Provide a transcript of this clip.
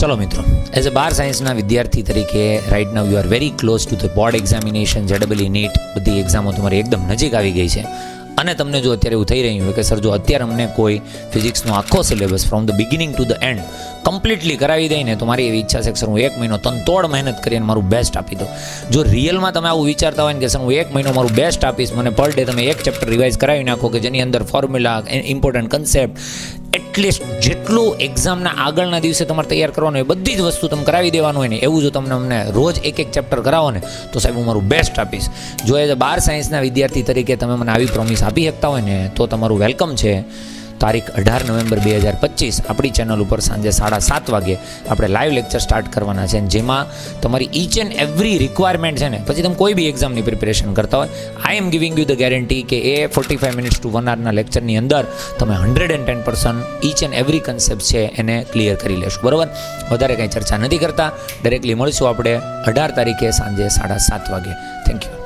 ચલો મિત્રો, as a બાર સાયન્સના વિદ્યાર્થી તરીકે right now you are very close to the board examination, જેડબલઈ નીટ, બધી એક્ઝામો તમારી એકદમ નજીક આવી ગઈ છે. અને તમને જો અત્યારે એવું થઈ રહ્યું હોય કે સર જો અત્યારે અમને કોઈ ફિઝિક્સનો આખો syllabus from the beginning to the and completely કરાવી દઈને તો મારી એવી ઈચ્છા છે કે સર હું 1 મહિનો તનતોડ મહેનત કરીને મારું બેસ્ટ આપી દઉં. જો રિયલમાં તમે આવું વિચારતા હોય ને કે સર હું 1 મહિનો મારું બેસ્ટ આપીશ, મને પર ડે તમે એક ચેપ્ટર રિવાઇઝ કરાવી નાખો કે જેની અંદર ફોર્મ્યુલા, ઇમ્પોર્ટન્ટ કન્સેપ્ટ, એટલીસ્ટ જેટલું એક્ઝામના આગળના દિવસે તમારે તૈયાર કરવાનું હોય બધી જ વસ્તુ તમે કરાવી દેવાનું હોય ને, એવું જો તમને અમને રોજ એક ચેપ્ટર કરાવો ને તો સાહેબ હું મારું બેસ્ટ આપીશ. જો એઝ અ બાર સાયન્સના વિદ્યાર્થી તરીકે તમે મને આવી પ્રોમિસ આપી શકતા હોય ને તો તમારું વેલકમ છે. તારીખ 18 નવેમ્બર 2025 આપણી ચેનલ ઉપર સાંજે 7:30 વાગે આપણે લાઈવ લેક્ચર સ્ટાર્ટ કરવાના છે, જેમાં તમારી ઈચ એન્ડ એવરી રિક્વાયરમેન્ટ છે ને, પછી તમે કોઈ બી એક્ઝામની પ્રિપેરેશન કરતા હોય, I am giving you the guarantee કે એ 45 મિનિટ્સ ટુ 1 hourના લેક્ચરની અંદર તમે 110% ઈચ એન્ડ એવરી કન્સેપ્ટ છે એને ક્લિયર કરી લેશો. બરાબર, વધારે કંઈ ચર્ચા નથી કરતા, ડાયરેક્ટલી મળીશું આપણે 18 તારીખે સાંજે 7:30 વાગે. Thank you.